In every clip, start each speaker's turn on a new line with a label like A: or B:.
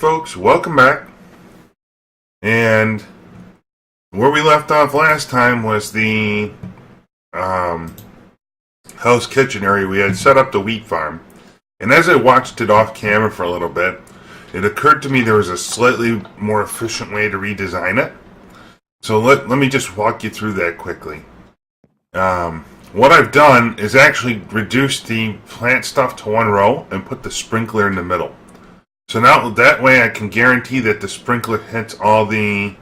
A: folks, welcome back. And where we left off last time was the house kitchen area. We had set up the wheat farm. And as I watched it off camera for a little bit, it occurred to me there was a slightly more efficient way to redesign it. So let me just walk you through that quickly. What I've done is actually reduce the plant stuff to one row and put the sprinkler in the middle. So now that way I can guarantee that the sprinkler hits all the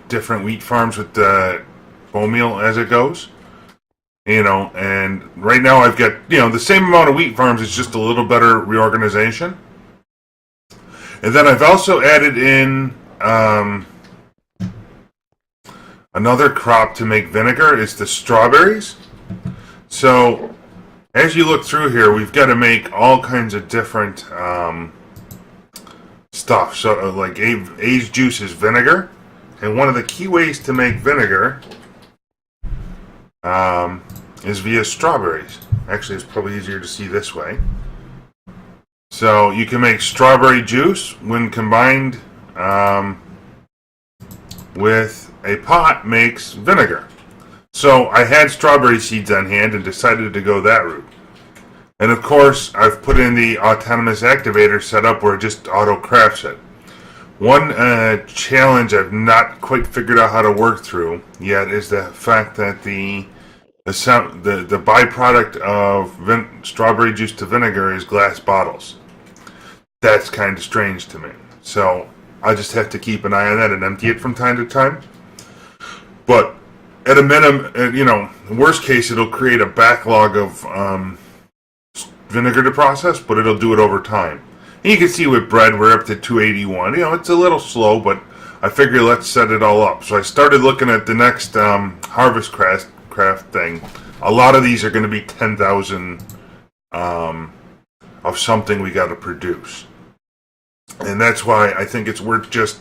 A: different wheat farms with the bone meal as it goes. And right now I've got, the same amount of wheat farms, it's just a little better reorganization. And then I've also added in another crop to make vinegar is the strawberries. So as you look through here, we've got to make all kinds of different stuff. So like aged juice is vinegar. And one of the key ways to make vinegar is via strawberries. Actually, it's probably easier to see this way. So you can make strawberry juice when combined with a pot makes vinegar. So I had strawberry seeds on hand and decided to go that route. And of course, I've put in the autonomous activator setup where it just auto crafts it. One challenge I've not quite figured out how to work through yet is the fact that the byproduct of strawberry juice to vinegar is glass bottles. That's kind of strange to me. So I just have to keep an eye on that and empty it from time to time. But at a minimum, worst case, it'll create a backlog of vinegar to process, but it'll do it over time. And you can see with bread, we're up to 281. It's a little slow, but I figure let's set it all up. So I started looking at the next harvest craft thing. A lot of these are going to be 10,000 of something we got to produce. And that's why I think it's worth just,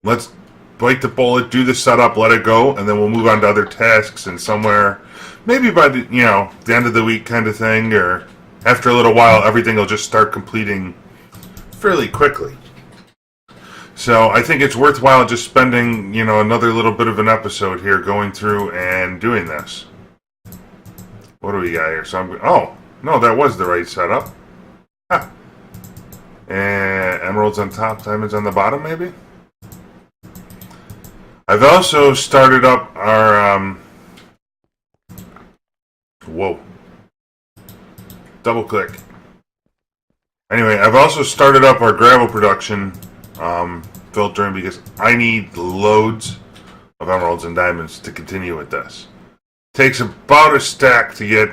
A: let's bite the bullet, do the setup, let it go, and then we'll move on to other tasks and somewhere, maybe by the end of the week kind of thing, or after a little while, everything will just start completing fairly quickly. So I think it's worthwhile just spending, another little bit of an episode here going through and doing this. What do we got here? So no, that was the right setup. Huh. And emeralds on top, diamonds on the bottom, maybe? I've also started up our, double click. Anyway, I've also started up our gravel production filtering because I need loads of emeralds and diamonds to continue with this. Takes about a stack to get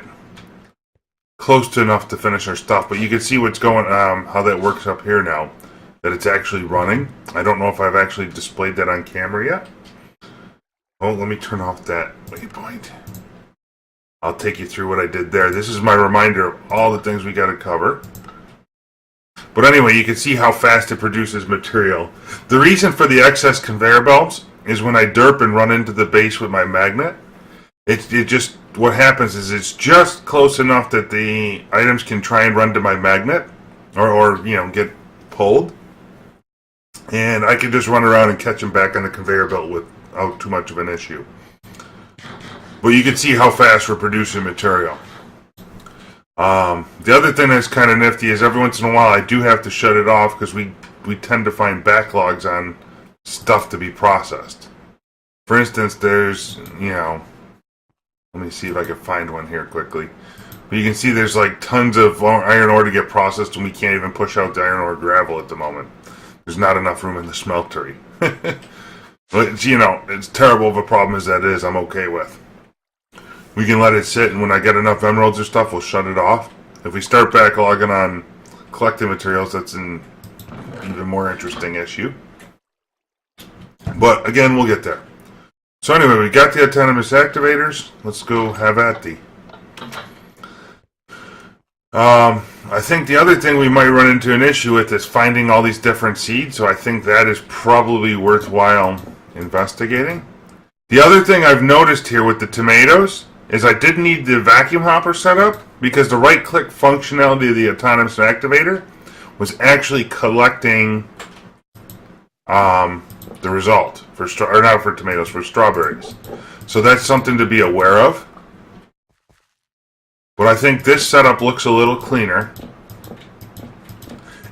A: close to enough to finish our stuff, but you can see what's going how that works up here now, that it's actually running. I don't know if I've actually displayed that on camera yet. Oh, let me turn off that waypoint. I'll take you through what I did there. This is my reminder of all the things we got to cover. But anyway, you can see how fast it produces material. The reason for the excess conveyor belts is when I derp and run into the base with my magnet, what happens is it's just close enough that the items can try and run to my magnet or get pulled. And I can just run around and catch them back on the conveyor belt without too much of an issue. But you can see how fast we're producing material. The other thing that's kind of nifty is every once in a while I do have to shut it off because we tend to find backlogs on stuff to be processed. For instance, there's, let me see if I can find one here quickly. But you can see there's like tons of iron ore to get processed and we can't even push out the iron ore gravel at the moment. There's not enough room in the smeltery. But, it's terrible of a problem as that is, I'm okay with. We can let it sit, and when I get enough emeralds or stuff, we'll shut it off. If we start backlogging on collecting materials, that's an even more interesting issue. But, again, we'll get there. So anyway, we got the autonomous activators. Let's go have at thee. I think the other thing we might run into an issue with is finding all these different seeds, so I think that is probably worthwhile investigating. The other thing I've noticed here with the tomatoes is I didn't need the vacuum hopper set up because the right-click functionality of the autonomous activator was actually collecting the result for or not for tomatoes, for strawberries. So that's something to be aware of. But I think this setup looks a little cleaner.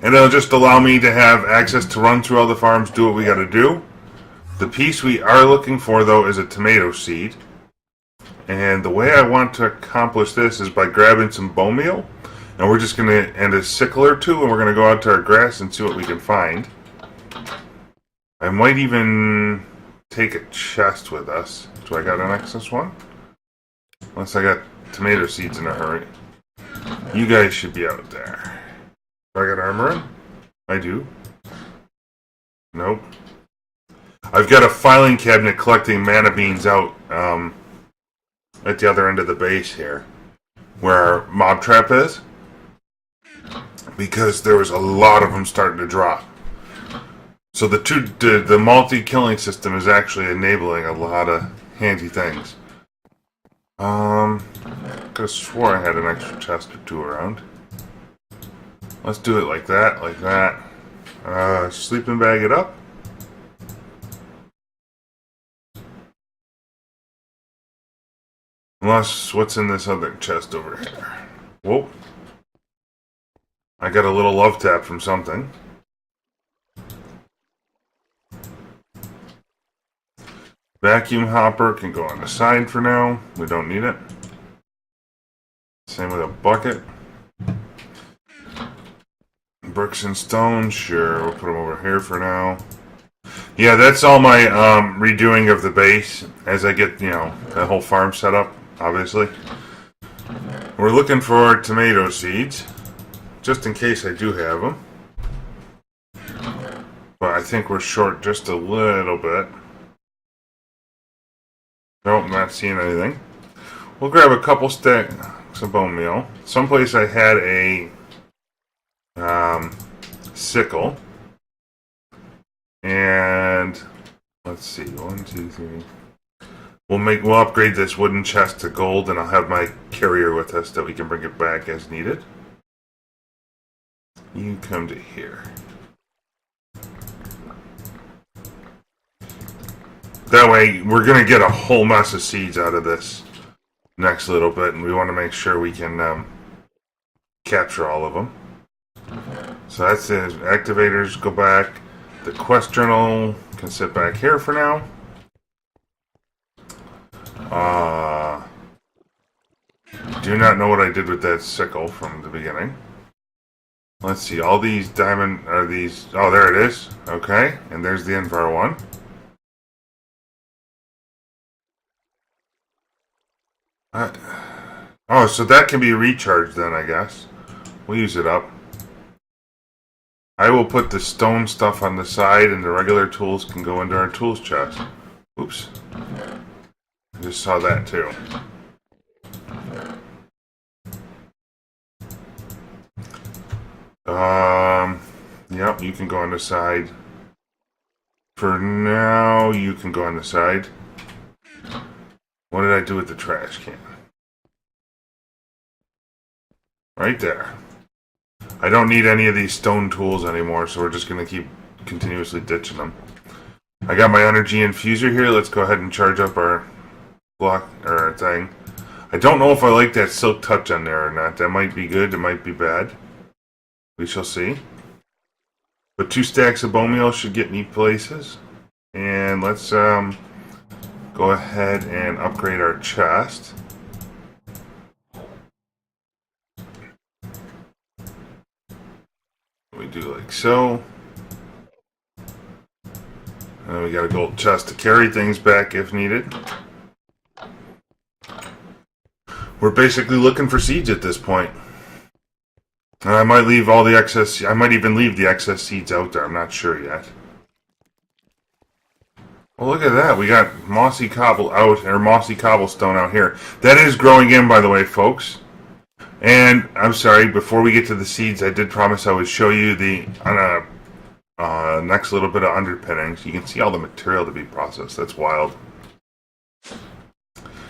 A: And it'll just allow me to have access to run through all the farms, do what we got to do. The piece we are looking for, though, is a tomato seed. And the way I want to accomplish this is by grabbing some bone meal. And we're just going to, and a sickle or two, and we're going to go out to our grass and see what we can find. I might even take a chest with us. Do I got an excess one? Unless I got tomato seeds in a hurry. You guys should be out there. Do I got armor in? I do. Nope. I've got a filing cabinet collecting mana beans out at the other end of the base here, where our mob trap is, because there was a lot of them starting to drop. So the multi-killing system is actually enabling a lot of handy things. Could have swore I had an extra chest or two around. Let's do it like that, like that. Sleeping bag it up. Unless, what's in this other chest over here? Whoa. I got a little love tap from something. Vacuum hopper can go on the side for now. We don't need it. Same with a bucket. Bricks and stone, sure. We'll put them over here for now. Yeah, that's all my redoing of the base as I get, the whole farm set up, obviously. We're looking for tomato seeds, just in case I do have them. But I think we're short just a little bit. Nope, not seeing anything. We'll grab a couple stacks of bone meal. Someplace I had a sickle. And let's see, 1, 2, 3. We'll upgrade this wooden chest to gold, and I'll have my carrier with us that we can bring it back as needed. You come to here. That way, we're going to get a whole mess of seeds out of this next little bit, and we want to make sure we can capture all of them. So that's it. Activators go back. The quest journal can sit back here for now. Do not know what I did with that sickle from the beginning. Let's see, all these diamond are these. Oh, there it is. Okay, and there's the Envar one. Oh, so that can be recharged then, I guess. We'll use it up. I will put the stone stuff on the side, and the regular tools can go into our tools chest. Oops. I just saw that too. Yep, you can go on the side. For now, you can go on the side. What did I do with the trash can? Right there. I don't need any of these stone tools anymore, so we're just going to keep continuously ditching them. I got my energy infuser here. Let's go ahead and charge up our block or our thing. I don't know if I like that silk touch on there or not. That might be good. It might be bad. We shall see. But 2 stacks of bone meal should get me places. And let's go ahead and upgrade our chest. We do like so. And then we got a gold chest to carry things back if needed. We're basically looking for seeds at this point. And I might leave all the excess. I might even leave the excess seeds out there. I'm not sure yet. Well, look at that. We got mossy cobblestone out here. That is growing in, by the way, folks. And I'm sorry, before we get to the seeds, I did promise I would show you the next little bit of underpinnings. You can see all the material to be processed. That's wild.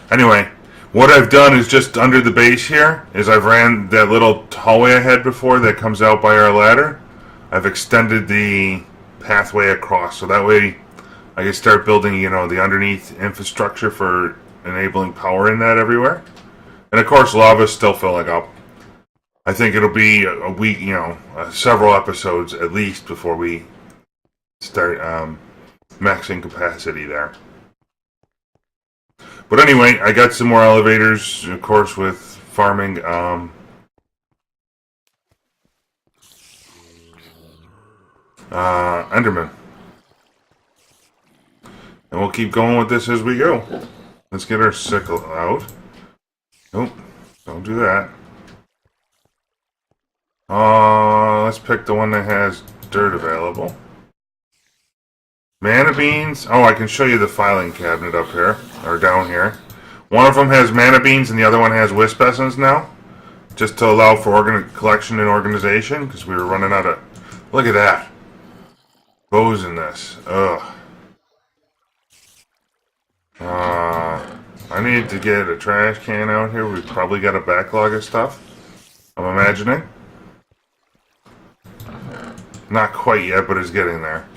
A: Anyway, what I've done is just under the base here is I've ran that little hallway I had before that comes out by our ladder. I've extended the pathway across, so that way I can start building, the underneath infrastructure for enabling power in that everywhere. And of course, lava's still filling up. I think it'll be a week, several episodes at least before we start maxing capacity there. But anyway, I got some more elevators, of course, with farming. Enderman. And we'll keep going with this as we go. Let's get our sickle out. Nope, don't do that. Let's pick the one that has dirt available. Mana beans. Oh, I can show you the filing cabinet up here, or down here. One of them has mana beans and the other one has wisp essence now. Just to allow for collection and organization, because we were running out of... Look at that. Bows in this. Ugh. I need to get a trash can out here. We've probably got a backlog of stuff, I'm imagining. Not quite yet, but it's getting there.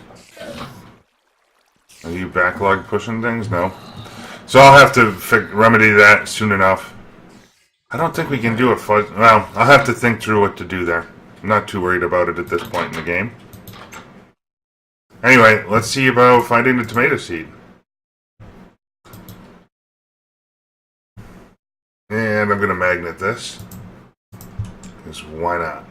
A: Are you backlog pushing things? No. So I'll have to remedy that soon enough. I don't think we can do a fuzz... Well, I'll have to think through what to do there. I'm not too worried about it at this point in the game. Anyway, let's see about finding the tomato seed. And I'm going to magnet this. Because why not?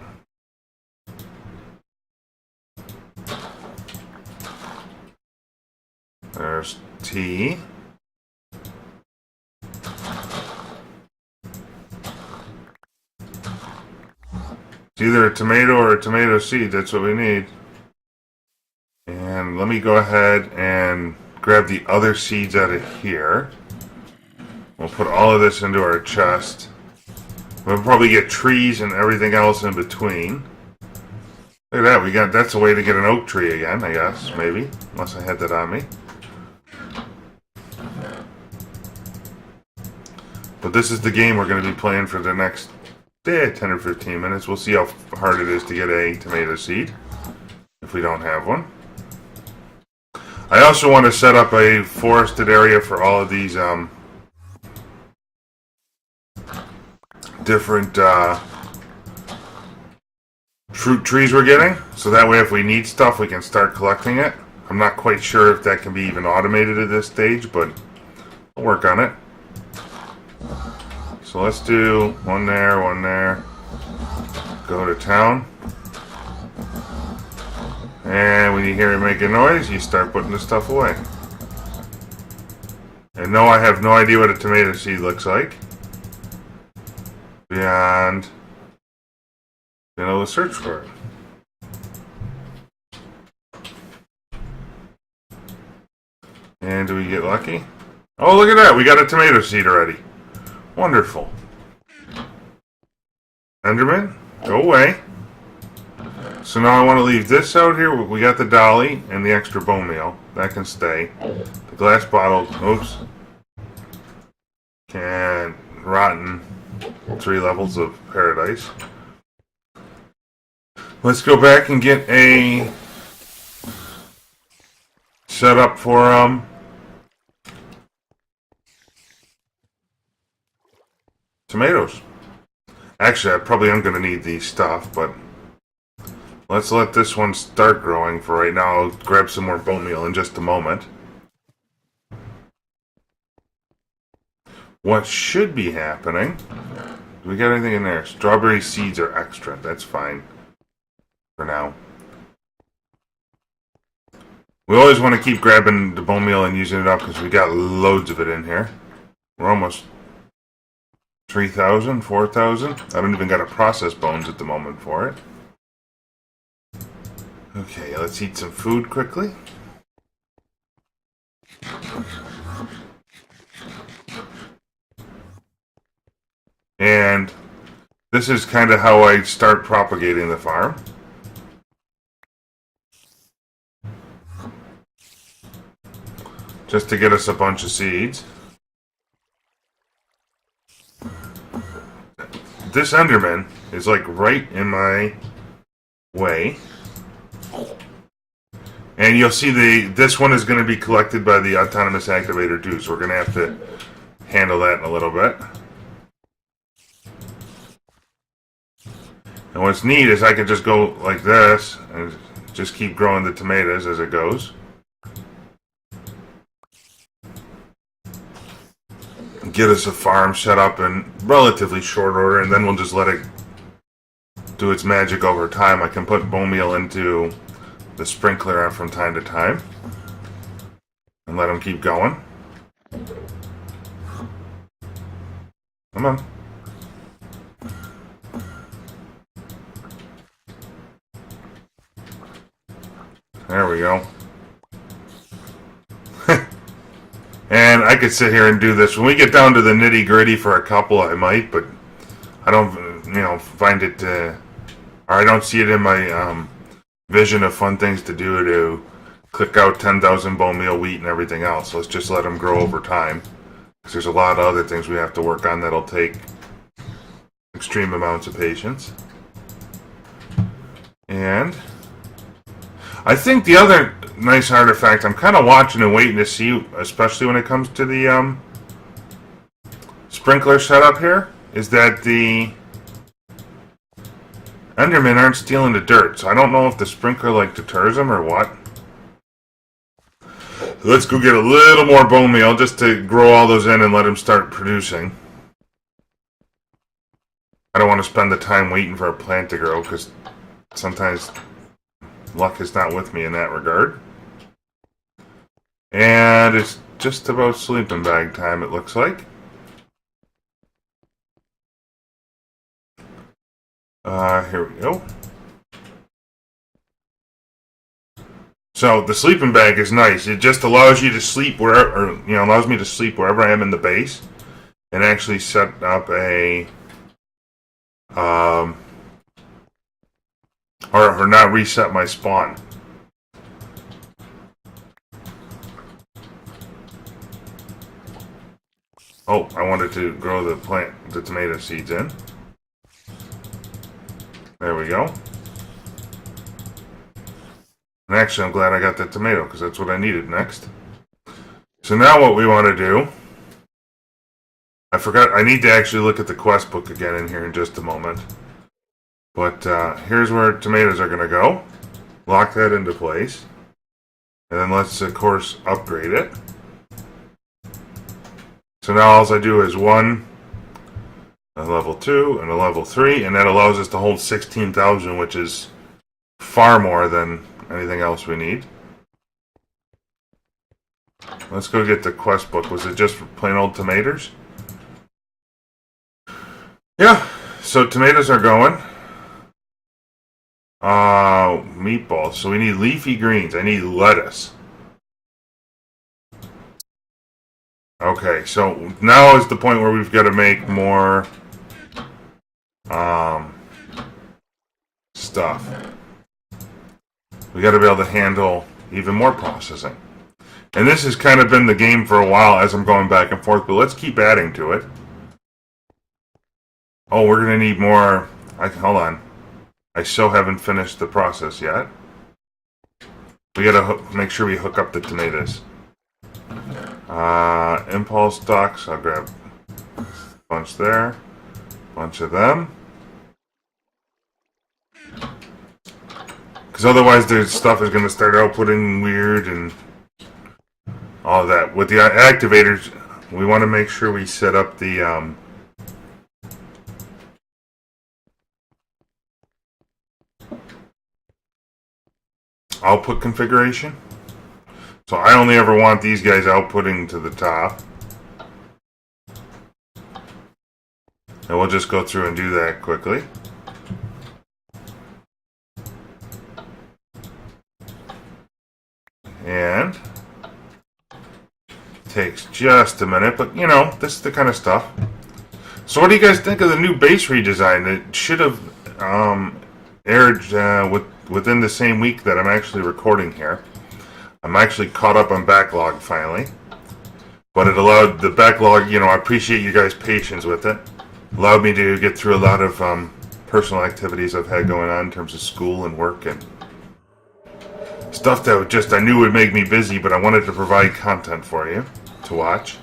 A: There's T. It's either a tomato or a tomato seed. That's what we need. And let me go ahead and grab the other seeds out of here. We'll put all of this into our chest. We'll probably get trees and everything else in between. Look at that. That's a way to get an oak tree again, I guess. Maybe. Unless I had that on me. But this is the game we're going to be playing for the next 10 or 15 minutes. We'll see how hard it is to get a tomato seed. If we don't have one. I also want to set up a forested area for all of these different fruit trees we're getting. So that way if we need stuff we can start collecting it. I'm not quite sure if that can be even automated at this stage, but I'll work on it. So let's do one there, one there. Go to town. And when you hear it make a noise, you start putting the stuff away. And no, I have no idea what a tomato seed looks like. Beyond being able to search for it. And do we get lucky? Oh, look at that. We got a tomato seed already. Wonderful. Enderman, go away. So now I want to leave this out here. We got the dolly and the extra bone meal. That can stay. The glass bottle, oops. Can rotten 3 levels of paradise. Let's go back and get a setup for tomatoes. Actually, I probably am going to need these stuff, but let's let this one start growing for right now. I'll grab some more bone meal in just a moment. What should be happening... Do we got anything in there? Strawberry seeds are extra. That's fine. For now. We always want to keep grabbing the bone meal and using it up because we got loads of it in here. We're almost 3,000, 4,000. I don't even got to process bones at the moment for it. Okay, let's eat some food quickly. And this is kind of how I start propagating the farm. Just to get us a bunch of seeds. This Enderman is like right in my way. And you'll see this one is going to be collected by the autonomous activator too, so we're going to have to handle that in a little bit. And what's neat is I can just go like this and just keep growing the tomatoes as it goes. Get us a farm set up in relatively short order, and then we'll just let it do its magic over time. I can put bone meal into the sprinkler from time to time and let them keep going. Come on. There we go. And I could sit here and do this. When we get down to the nitty gritty for a couple, I might, but I don't, find it, or I don't see it in my vision of fun things to do to click out 10,000 bone meal, wheat, and everything else. Let's just let them grow over time. Because there's a lot of other things we have to work on that'll take extreme amounts of patience. And I think the other nice artifact I'm kind of watching and waiting to see, especially when it comes to the sprinkler setup here, is that the Endermen aren't stealing the dirt. So I don't know if the sprinkler deters them or what. Let's go get a little more bone meal just to grow all those in and let them start producing. I don't want to spend the time waiting for a plant to grow because sometimes luck is not with me in that regard. And it's just about sleeping bag time, it looks like. Here we go. So the sleeping bag is nice. It just allows you to sleep wherever, allows me to sleep wherever I am in the base, and actually set up a, or not reset my spawn. Oh, I wanted to grow the tomato seeds in. There we go. And actually, I'm glad I got that tomato, because that's what I needed next. So now what we want to do... I forgot, I need to actually look at the quest book again in here in just a moment. But here's where tomatoes are going to go. Lock that into place. And then let's, of course, upgrade it. So now all I do is one, a level 2, and a level 3, and that allows us to hold 16,000, which is far more than anything else we need. Let's go get the quest book. Was it just plain old tomatoes? Yeah, so tomatoes are going. Meatballs. So we need leafy greens. I need lettuce. Okay, so now is the point where we've got to make more stuff. We got to be able to handle even more processing. And this has kind of been the game for a while as I'm going back and forth, but let's keep adding to it. Oh, we're going to need more. Hold on. I so haven't finished the process yet. We got to make sure we hook up the tomatoes. Impulse ducks. I'll grab a bunch there. Bunch of them. Because otherwise the stuff is going to start outputting weird and all of that. With the activators, we want to make sure we set up the output configuration. So I only ever want these guys outputting to the top. And we'll just go through and do that quickly. And takes just a minute, but this is the kind of stuff. So what do you guys think of the new base redesign? It should have aired within the same week that I'm actually recording here. I'm actually caught up on backlog finally. But it allowed the backlog, I appreciate you guys' patience with it. Allowed me to get through a lot of personal activities I've had going on in terms of school and work and stuff that just I knew would make me busy, but I wanted to provide content for you to watch.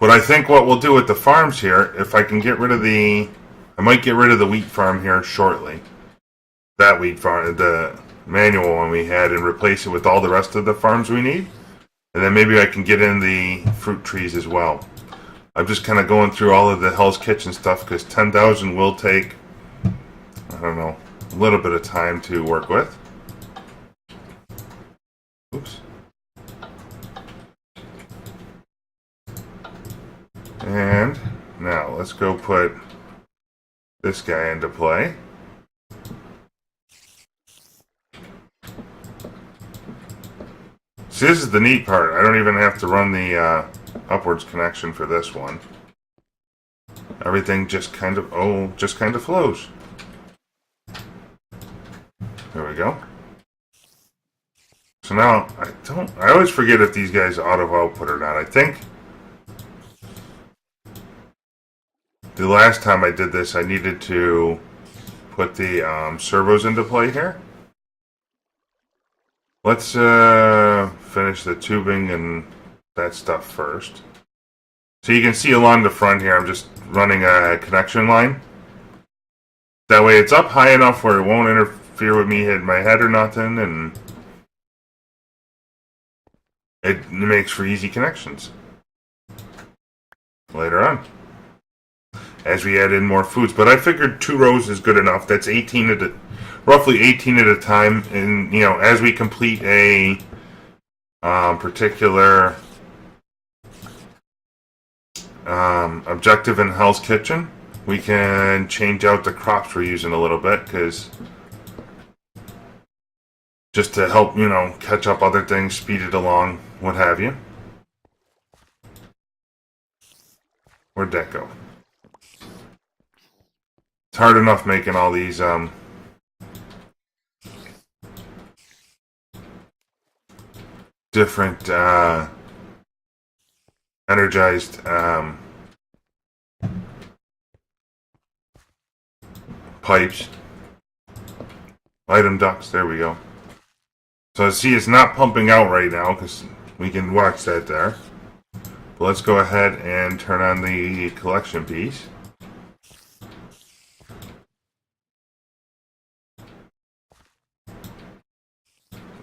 A: But I think what we'll do with the farms here, if I can get rid of I might get rid of the wheat farm here shortly. That wheat farm, the manual one we had, and replace it with all the rest of the farms we need. And then maybe I can get in the fruit trees as well. I'm just kind of going through all of the Hell's Kitchen stuff because 10,000 will take, I don't know, a little bit of time to work with. Oops. And now let's go put this guy into play. See, this is the neat part. I don't even have to run the upwards connection for this one. Everything just kind of flows. There we go. So now I always forget if these guys auto output or not. I think the last time I did this, I needed to put the servos into play here. Let's finish the tubing and that stuff first. So you can see along the front here, I'm just running a connection line. That way it's up high enough where it won't interfere with me hitting my head or nothing, and it makes for easy connections later on as we add in more foods. But I figured 2 rows is good enough. That's 18 at roughly 18 at a time, and as we complete a particular objective in Hell's Kitchen, we can change out the crops we're using a little bit, because just to help catch up other things, speed it along, what have you. Where'd that go? It's hard enough making all these different energized pipes, item ducts. There we go. So see, it's not pumping out right now because we can watch that there. But let's go ahead and turn on the collection piece.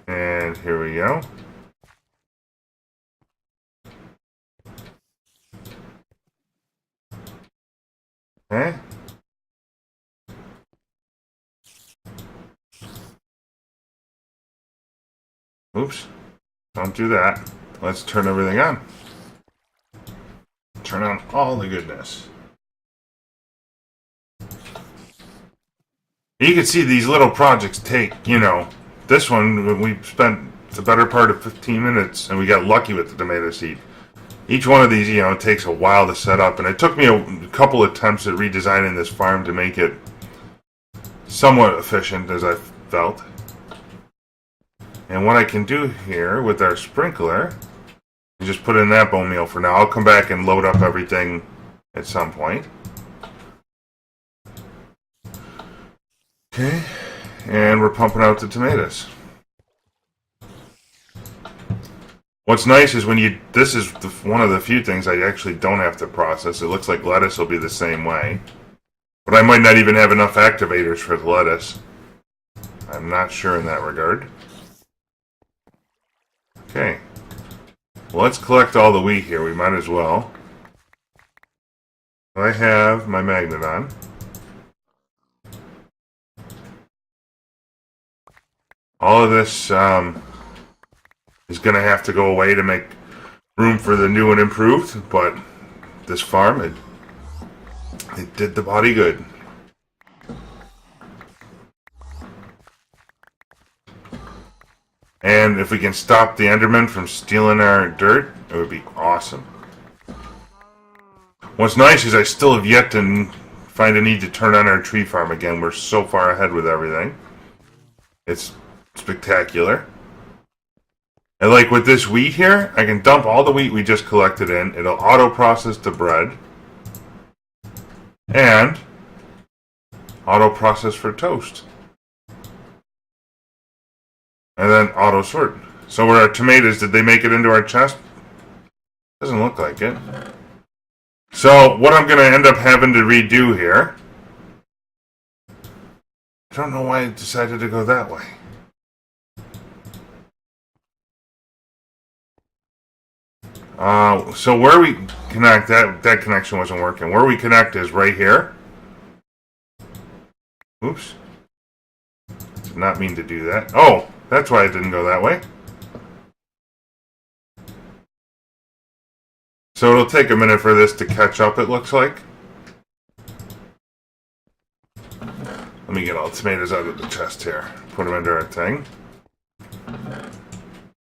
A: And here we go. Okay. Oops. Don't do that. Let's turn everything on. Turn on all the goodness. You can see these little projects take, this one, we spent the better part of 15 minutes and we got lucky with the tomato seed. Each one of these, it takes a while to set up, and it took me a couple attempts at redesigning this farm to make it somewhat efficient, as I felt. And what I can do here with our sprinkler is just put in that bone meal for now. I'll come back and load up everything at some point. Okay, and we're pumping out the tomatoes. What's nice is this is one of the few things I actually don't have to process. It looks like lettuce will be the same way. But I might not even have enough activators for the lettuce. I'm not sure in that regard. Okay. Well, let's collect all the wheat here. We might as well. I have my magnet on. All of this is going to have to go away to make room for the new and improved, but this farm, it did the body good. And if we can stop the Endermen from stealing our dirt, it would be awesome. What's nice is I still have yet to find a need to turn on our tree farm again. We're so far ahead with everything. It's spectacular. And like with this wheat here, I can dump all the wheat we just collected in. It'll auto-process the bread. And auto-process for toast. And then auto sort. So where our tomatoes, did they make it into our chest? Doesn't look like it. So what I'm going to end up having to redo here. I don't know why I decided to go that way. So where we connect, that connection wasn't working. Where we connect is right here. Oops. Did not mean to do that. Oh, that's why it didn't go that way. So it'll take a minute for this to catch up, it looks like. Let me get all the tomatoes out of the chest here. Put them into our thing.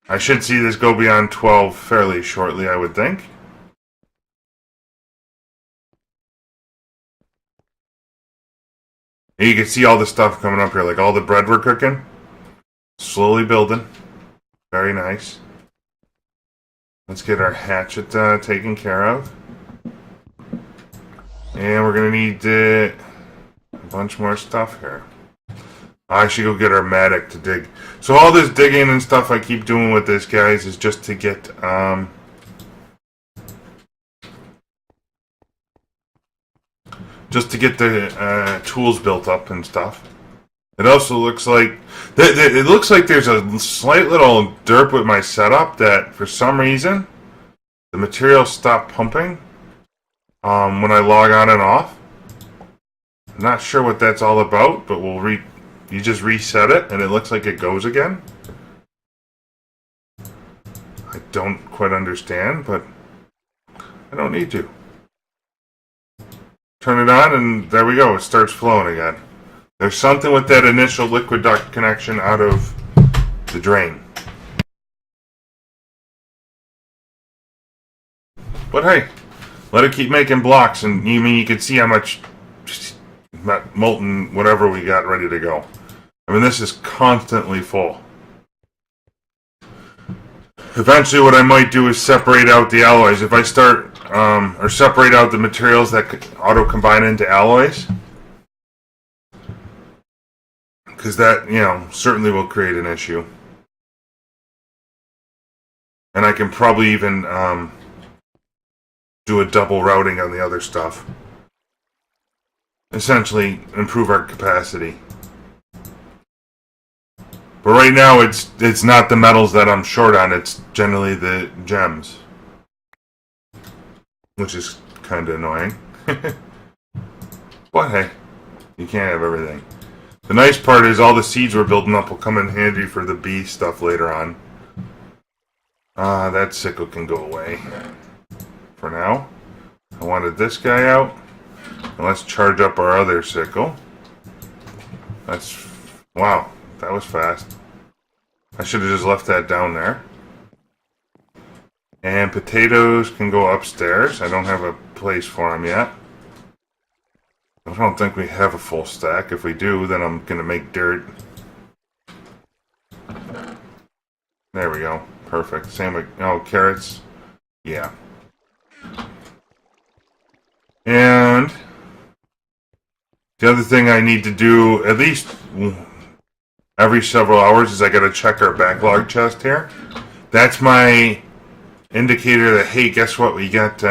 A: I should see this go beyond 12 fairly shortly, I would think. And you can see all the stuff coming up here, like all the bread we're cooking. Slowly building. Very nice. Let's get our hatchet taken care of. And we're going to need a bunch more stuff here. I should go get our mattock to dig. So all this digging and stuff I keep doing with this, guys, is just to get the tools built up and stuff. It also looks like there's a slight little derp with my setup that for some reason the material stopped pumping when I log on and off. I'm not sure what that's all about, but you just reset it and it looks like it goes again. I don't quite understand, but I don't need to. Turn it on and there we go, it starts flowing again. There's something with that initial liquid duct connection out of the drain. But hey, let it keep making blocks, and you can see how much molten whatever we got ready to go. I mean, this is constantly full. Eventually what I might do is separate out the alloys. If I start, or separate out the materials that auto-combine into alloys. Because that, certainly will create an issue. And I can probably even do a double routing on the other stuff. Essentially, improve our capacity. But right now, it's not the metals that I'm short on. It's generally the gems. Which is kind of annoying. But hey, you can't have everything. The nice part is all the seeds we're building up will come in handy for the bee stuff later on. That sickle can go away. For now. I wanted this guy out. And let's charge up our other sickle. Wow, that was fast. I should have just left that down there. And potatoes can go upstairs. I don't have a place for them yet. I don't think we have a full stack. If we do, then I'm going to make dirt. There we go. Perfect. Same with, carrots. Yeah. And the other thing I need to do, at least every several hours, is I got to check our backlog chest here. That's my indicator that, hey, guess what? We got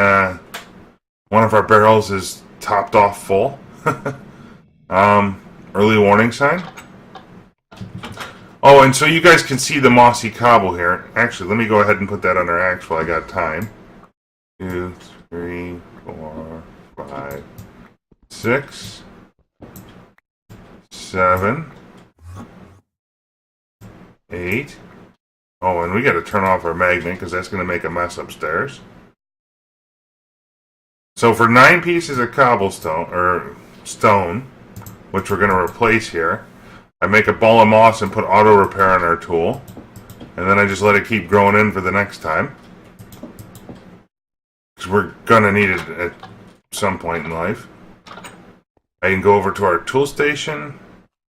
A: one of our barrels is topped off full. Early warning sign. Oh, and so you guys can see the mossy cobble here. Actually, let me go ahead and put that on our axe while I got time. 2, 3, 4, 5, 6, 7, 8. Oh, and we got to turn off our magnet because that's going to make a mess upstairs. So for 9 pieces of cobblestone, or stone, which we're going to replace here, I make a ball of moss and put auto repair on our tool, and then I just let it keep growing in for the next time, because we're going to need it at some point in life. I can go over to our tool station,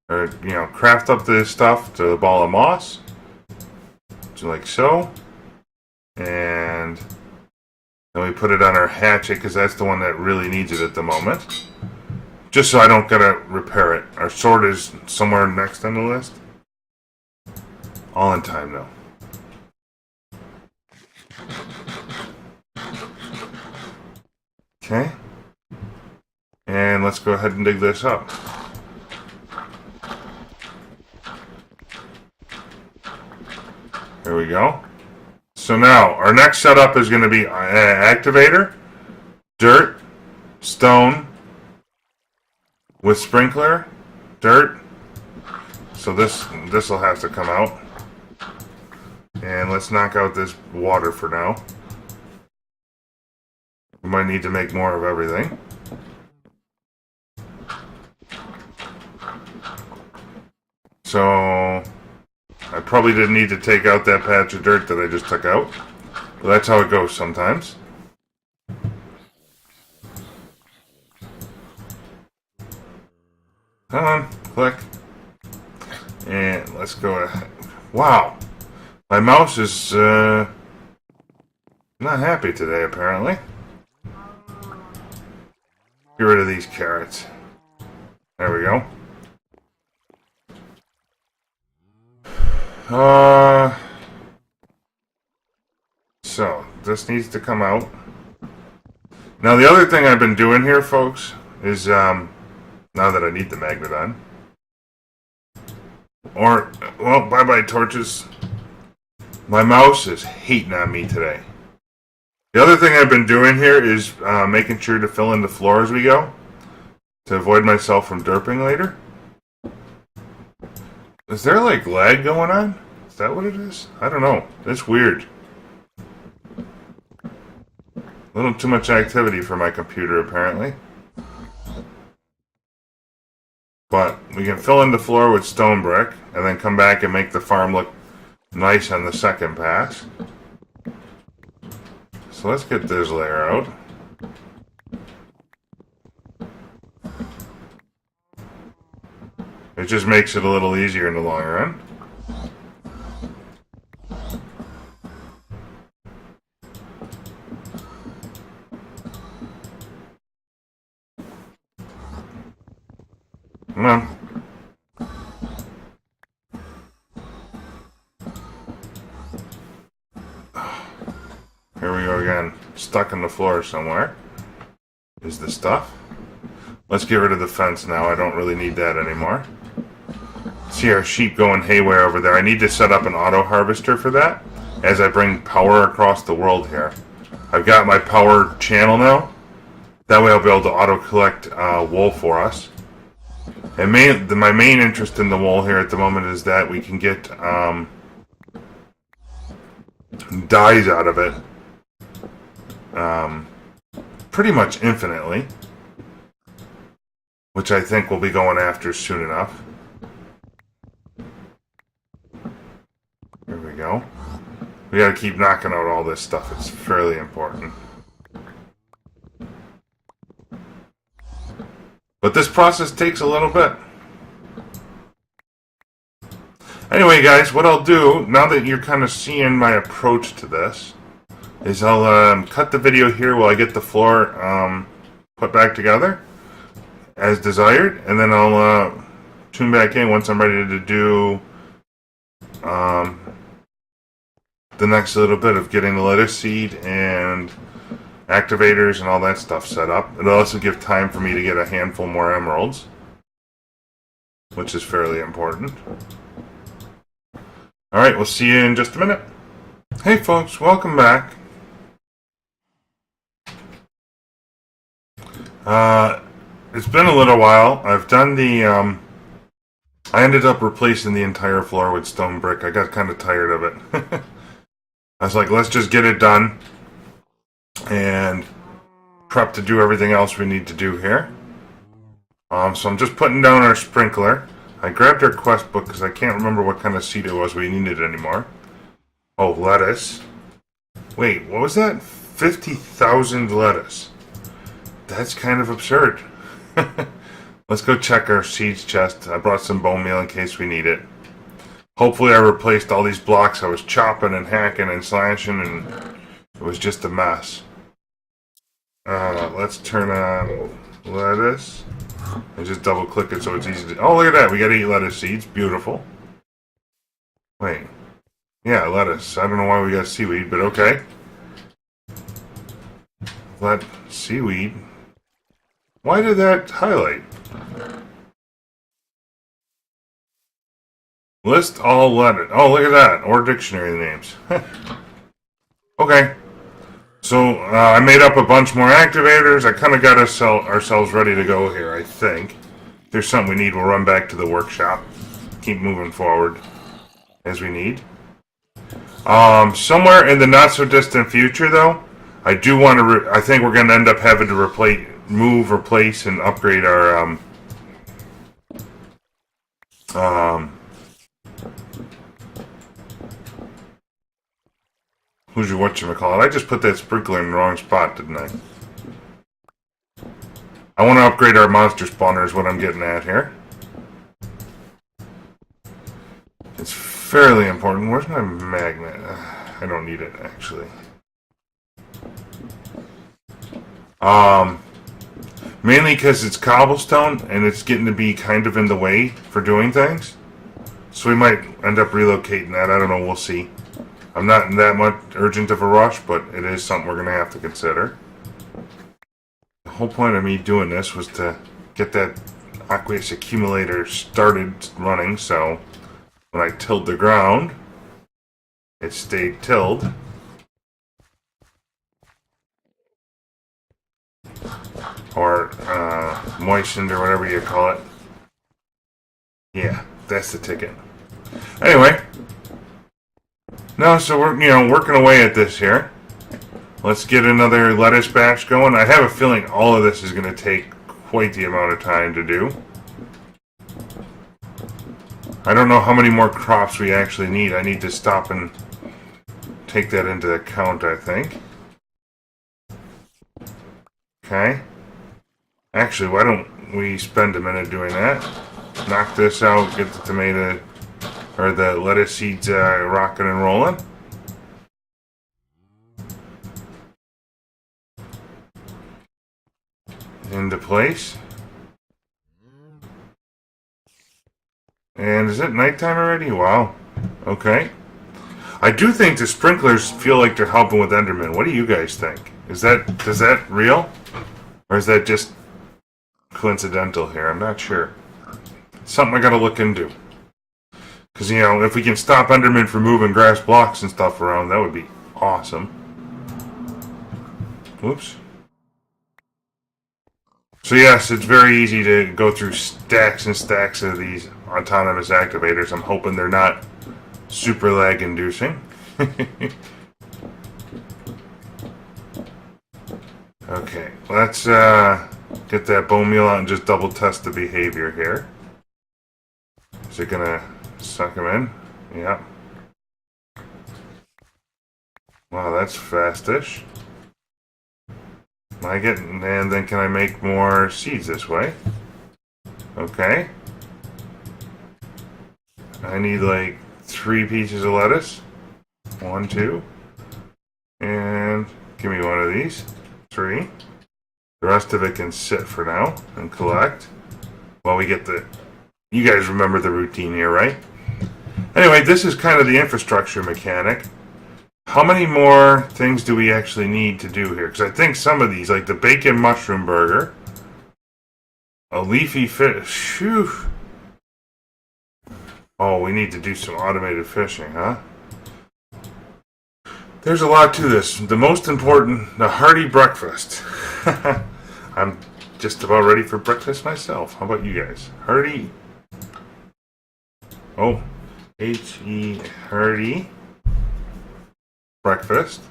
A: or craft up this stuff to a ball of moss, so like so, and then we put it on our hatchet because that's the one that really needs it at the moment. Just so I don't gotta repair it. Our sword is somewhere next on the list. All in time though. Okay. And let's go ahead and dig this up. There we go. So now, our next setup is going to be activator, dirt, stone, with sprinkler, dirt. So this will have to come out. And let's knock out this water for now. We might need to make more of everything. So I probably didn't need to take out that patch of dirt that I just took out. But that's how it goes sometimes. Come on, click. And let's go ahead. Wow. My mouse is not happy today, apparently. Get rid of these carrots. There we go. So, this needs to come out. Now, the other thing I've been doing here, folks, is, now that I need the magnet on. Or, well, bye-bye torches. My mouse is hating on me today. The other thing I've been doing here is making sure to fill in the floor as we go. To avoid myself from derping later. Is there like lag going on? Is that what it is? I don't know. It's weird. A little too much activity for my computer apparently. But we can fill in the floor with stone brick and then come back and make the farm look nice on the second pass. So let's get this layer out. It just makes it a little easier in the long run. Come on. Here we go again. Stuck on the floor somewhere is the stuff. Let's get rid of the fence now. I don't really need that anymore. See our sheep going haywire over there. I need to set up an auto harvester for that as I bring power across the world here. I've got my power channel now. That way I'll be able to auto collect wool for us. And my main interest in the wool here at the moment is that we can get dyes out of it pretty much infinitely, which I think we'll be going after soon enough. There we go. We gotta keep knocking out all this stuff. It's fairly important. But this process takes a little bit. Anyway, guys, what I'll do, now that you're kind of seeing my approach to this, is I'll cut the video here while I get the floor put back together, as desired, and then I'll tune back in once I'm ready to do the next little bit of getting the lettuce seed and activators and all that stuff set up. It'll also give time for me to get a handful more emeralds, which is fairly important. Alright, we'll see you in just a minute. Hey folks, welcome back. It's been a little while. I've done the, I ended up replacing the entire floor with stone brick. I got kind of tired of it. I was like, let's just get it done and prep to do everything else we need to do here. So I'm just putting down our sprinkler. I grabbed our quest book because I can't remember what kind of seed it was we needed anymore. Oh, lettuce. Wait, what was that? 50,000 lettuce. That's kind of absurd. Let's go check our seeds chest. I brought some bone meal in case we need it. Hopefully I replaced all these blocks I was chopping and hacking and slashing, and it was just a mess. Let's turn on lettuce. And just double click it so it's easy to... Oh, look at that. We got 8 lettuce seeds. Beautiful. Wait. Yeah, lettuce. I don't know why we got seaweed, but okay. Seaweed. Why did that highlight? List all lettuce. Oh, look at that. Or dictionary names. Okay. So I made up a bunch more activators. I kind of got ourselves ready to go here, I think. If there's something we need, we'll run back to the workshop. Keep moving forward as we need. Somewhere in the not so distant future, though, I do want to. I think we're going to end up having to replace, and upgrade our who's your whatchamacallit? I just put that sprinkler in the wrong spot, didn't I? I want to upgrade our monster spawner is what I'm getting at here. It's fairly important. Where's my magnet? I don't need it, actually. Mainly because it's cobblestone and it's getting to be kind of in the way for doing things. So we might end up relocating that. I don't know. We'll see. I'm not in that much urgent of a rush, but it is something we're going to have to consider. The whole point of me doing this was to get that aqueous accumulator started running, so when I tilled the ground, it stayed tilled. Or moistened, or whatever you call it. Yeah, that's the ticket. Anyway, no, so we're working away at this here. Let's get another lettuce batch going. I have a feeling all of this is going to take quite the amount of time to do. I don't know how many more crops we actually need. I need to stop and take that into account, I think. Okay. Actually, why don't we spend a minute doing that? Knock this out, get the tomato or the lettuce seeds rocking and rolling. Into place. And is it nighttime already? Wow. Okay. I do think the sprinklers feel like they're helping with Enderman. What do you guys think? Is that real? Or is that just coincidental here? I'm not sure. Something I gotta look into. Because, if we can stop Enderman from moving grass blocks and stuff around, that would be awesome. Whoops. So yes, it's very easy to go through stacks and stacks of these autonomous activators. I'm hoping they're not super lag inducing. Okay, let's get that bone meal out and just double test the behavior here. Is it gonna suck him in? Yeah. Wow, that's fastish. And then can I make more seeds this way? Okay. I need like 3 pieces of lettuce. 1, 2. And give me one of these. 3. The rest of it can sit for now and collect while we get you guys remember the routine here, right? Anyway, this is kind of the infrastructure mechanic. How many more things do we actually need to do here? Because I think some of these, like the bacon mushroom burger, a leafy fish. Whew. Oh, we need to do some automated fishing, huh? There's a lot to this. The most important, the hearty breakfast. I'm just about ready for breakfast myself. How about you guys? Hearty. Oh, H-E, hearty. Breakfast.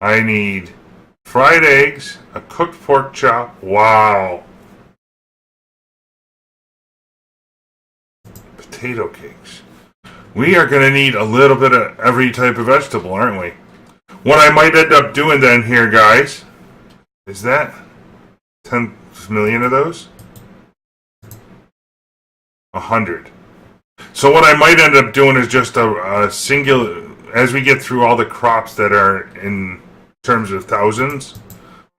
A: I need fried eggs, a cooked pork chop. Wow. Potato cakes. We are going to need a little bit of every type of vegetable, aren't we? What I might end up doing then here, guys, is that 10 million of those? 100. So what I might end up doing is just a singular, as we get through all the crops that are in terms of thousands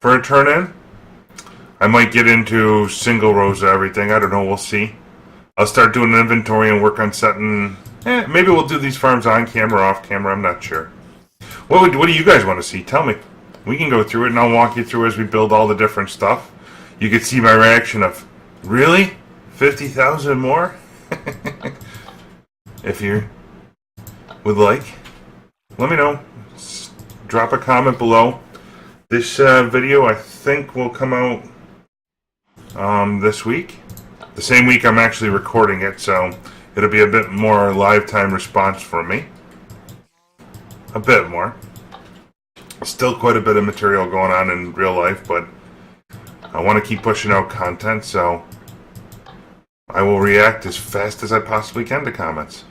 A: for a turn-in, I might get into single rows of everything. I don't know, we'll see. I'll start doing an inventory and work on setting Maybe we'll do these farms on camera, off camera. I'm not sure. What do you guys want to see? Tell me. We can go through it, and I'll walk you through as we build all the different stuff. You could see my reaction of, really? 50,000 more? If you would like, let me know. Drop a comment below. This video, I think, will come out this week. The same week I'm actually recording it, so it'll be a bit more live time response for me. A bit more. Still quite a bit of material going on in real life, but I want to keep pushing out content, so I will react as fast as I possibly can to comments.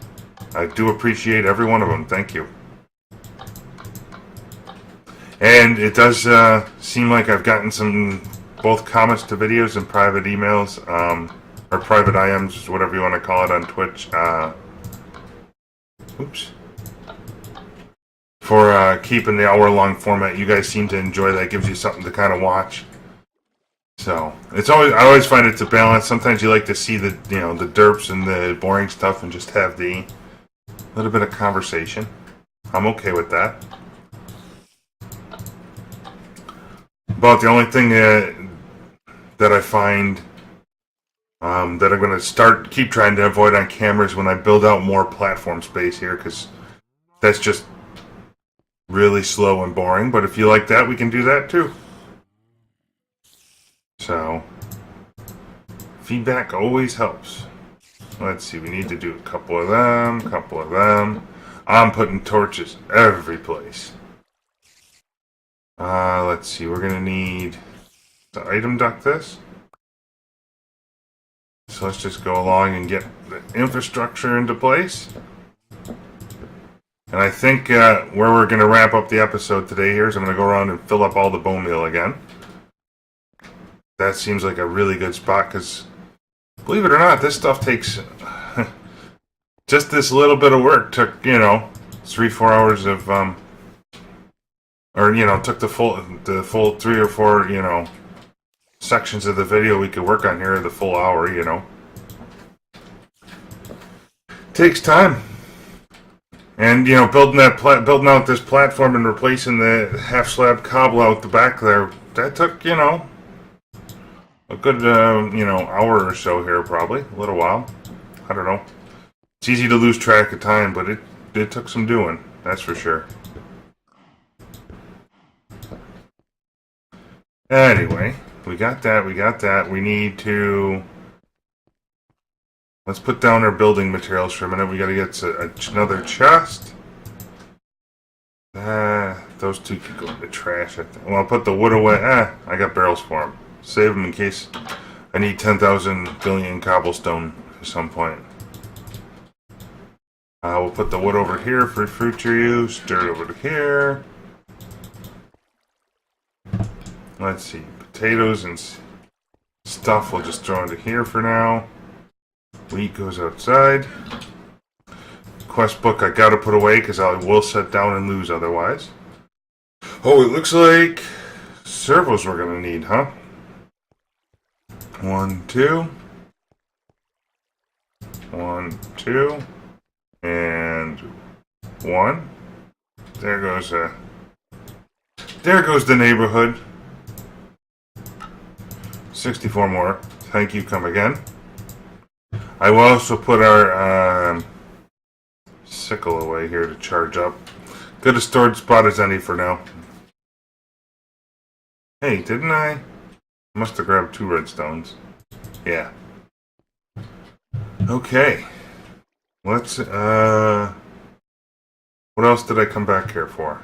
A: I do appreciate every one of them. Thank you. And it does seem like I've gotten some both comments to videos and private emails, or private IMs, whatever you want to call it, on Twitch. For keeping the hour-long format. You guys seem to enjoy that. It gives you something to kind of watch. So I always find it's a balance. Sometimes you like to see the the derps and the boring stuff, and just have the little bit of conversation. I'm okay with that. But the only thing that I find that I'm going to keep trying to avoid on camera is when I build out more platform space here, because that's just really slow and boring. But if you like that, we can do that too. So feedback always helps. Let's see, we need to do a couple of them. I'm putting torches every place. Let's see, we're gonna need to item duct this. So let's just go along and get the infrastructure into place. And I think where we're gonna wrap up the episode today here is I'm gonna go around and fill up all the bone meal again. That seems like a really good spot, because believe it or not, this stuff takes just this little bit of work took 3-4 hours of took the full 3 or 4 sections of the video we could work on here, the full hour. Takes time. And building out this platform and replacing the half slab cobble out the back there, that took a good hour or so here, probably a little while. I don't know. It's easy to lose track of time, but it took some doing, that's for sure. Anyway, we got that. We need to... Let's put down our building materials for a minute. We gotta get another chest. Those two can go in the trash, I think. Well, I'll put the wood away. I got barrels for them. Save them in case I need 10,000 billion cobblestone at some point. We'll put the wood over here for future use. Dirt over to here. Let's see. Potatoes and stuff we'll just throw into here for now. Wheat goes outside. Quest book I gotta put away because I will set down and lose otherwise. Oh, it looks like servos we're gonna need, huh? 1, 2. 1, 2. And 1. There goes the neighborhood. 64 more. Thank you, come again. I will also put our sickle away here to charge up. Good a storage spot as any for now. Hey, didn't I? Must have grabbed 2 redstones. Yeah. Okay. Let's, what else did I come back here for?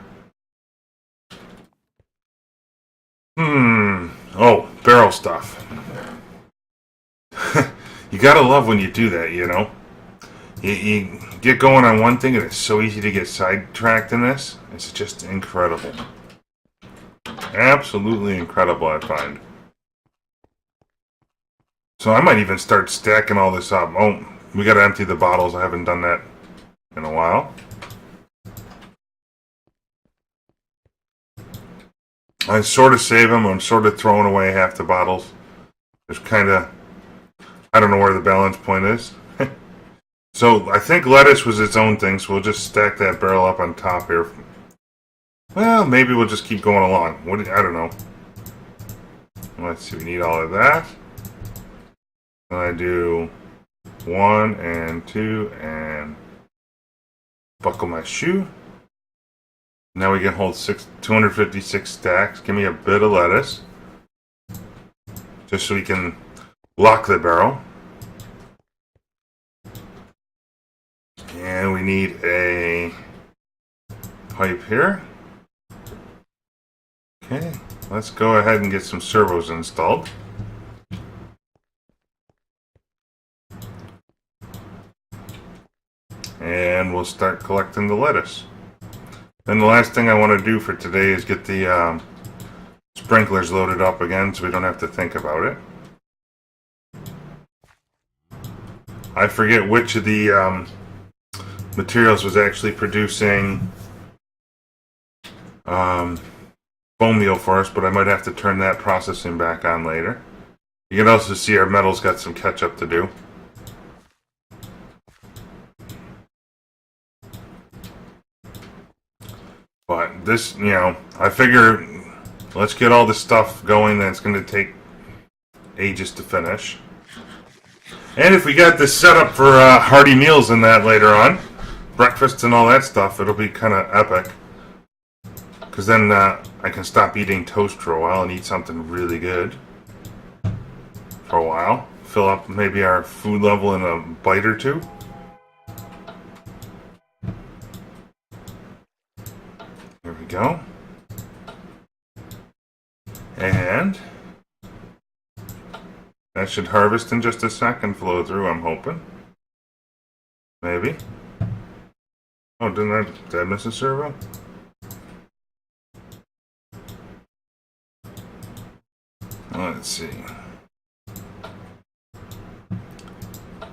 A: Oh, barrel stuff. You gotta love when you do that, You get going on one thing and it's so easy to get sidetracked in this. It's just incredible. Absolutely incredible, I find. So I might even start stacking all this up. Oh, we gotta empty the bottles. I haven't done that in a while. I sort of save them. I'm sort of throwing away half the bottles. There's kind of... I don't know where the balance point is. So I think lettuce was its own thing, so we'll just stack that barrel up on top here. Well, maybe we'll just keep going along. I don't know. Let's see, we need all of that. And I do 1 and 2 and buckle my shoe. Now we can hold 256 stacks. Give me a bit of lettuce. Just so we can lock the barrel. And we need a pipe here. Okay, let's go ahead and get some servos installed. And we'll start collecting the lettuce. Then the last thing I want to do for today is get the sprinklers loaded up again so we don't have to think about it. I forget which of the materials was actually producing bone meal for us, but I might have to turn that processing back on later. You can also see our metal's got some catch up to do. But this, I figure let's get all this stuff going that's going to take ages to finish. And if we got this set up for hearty meals and that later on, breakfasts and all that stuff, it'll be kind of epic. Because then I can stop eating toast for a while and eat something really good for a while. Fill up maybe our food level in a bite or two. There we go. And that should harvest in just a second, flow through, I'm hoping. Maybe. Oh, did I miss a servo? Let's see.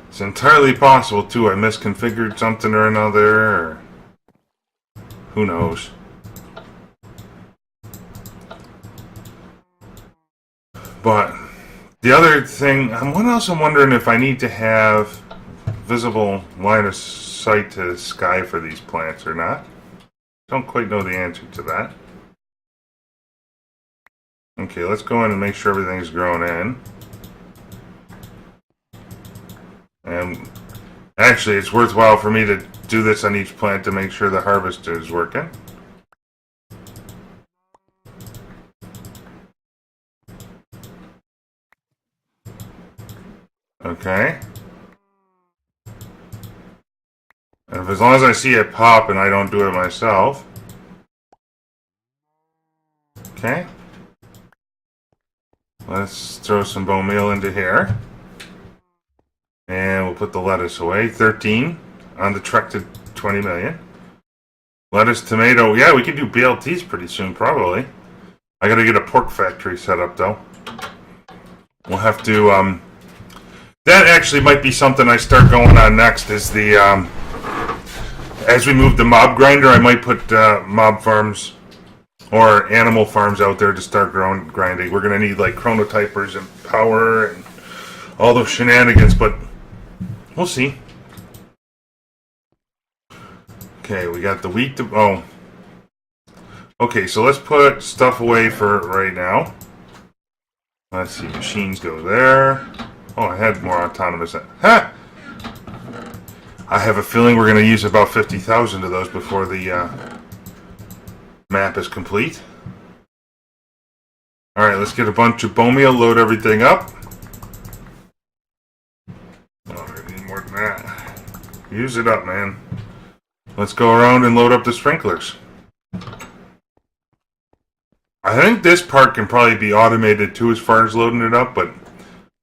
A: It's entirely possible, too, I misconfigured something or another, or who knows. But the other thing, what else I'm wondering if I need to have visible line of sight to the sky for these plants or not. Don't quite know the answer to that. Okay, let's go in and make sure everything's grown in. And actually, it's worthwhile for me to do this on each plant to make sure the harvester is working. Okay. And as long as I see it pop and I don't do it myself. Okay. Let's throw some bone meal into here. And we'll put the lettuce away. 13 on the trek to 20 million. Lettuce, tomato. Yeah, we can do BLTs pretty soon, probably. I gotta get a pork factory set up, though. We'll have to, that actually might be something I start going on next, is the, as we move the mob grinder, I might put mob farms or animal farms out there to start grinding. We're going to need like chronotypers and power and all those shenanigans, but we'll see. Okay, we got the wheat to... Oh. Okay, so let's put stuff away for right now. Let's see, machines go there. Oh, I had more autonomous... Ha! I have a feeling we're going to use about 50,000 of those before the map is complete. Alright, let's get a bunch of bone meal, load everything up. Oh, I need more than that. Use it up, man. Let's go around and load up the sprinklers. I think this part can probably be automated too as far as loading it up, but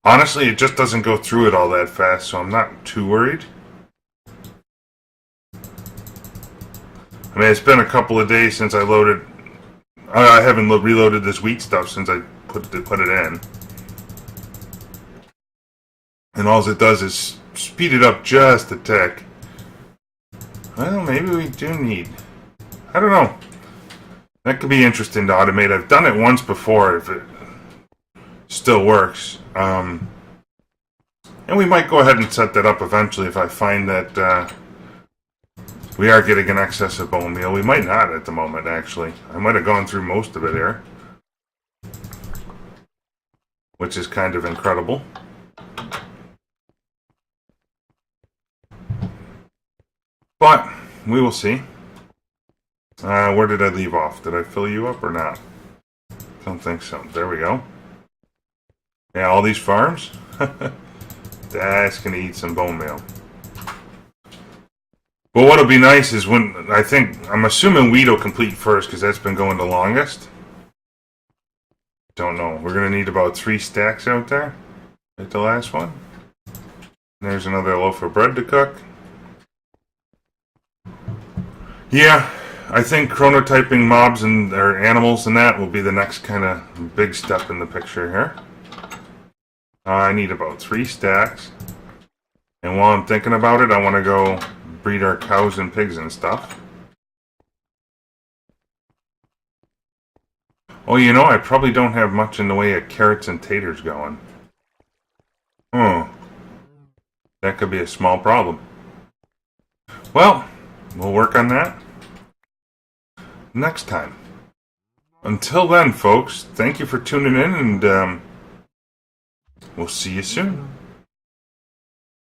A: honestly, it just doesn't go through it all that fast, so I'm not too worried. I mean, it's been a couple of days since I loaded... I haven't reloaded this wheat stuff since I put it in. And all it does is speed it up just a tick. Well, maybe we do need... I don't know. That could be interesting to automate. I've done it once before, if it still works. And And we might go ahead and set that up eventually if I find that we are getting an excess of bone meal. We might not at the moment, actually. I might have gone through most of it here, which is kind of incredible. But we will see. Where did I leave off? Did I fill you up or not? Don't think so. There we go. Yeah, all these farms. That's going to eat some bone meal. But what'll be nice is when, I'm assuming wheat will complete first because that's been going the longest. Don't know. We're going to need about 3 stacks out there. Like the last one. There's another loaf of bread to cook. Yeah, I think chronotyping mobs and or animals and that will be the next kind of big step in the picture here. I need about 3 stacks. And while I'm thinking about it, I want to go breed our cows and pigs and stuff. Oh, you know, I probably don't have much in the way of carrots and taters going. Oh, that could be a small problem. Well, we'll work on that next time. Until then, folks, thank you for tuning in, and we'll see you soon.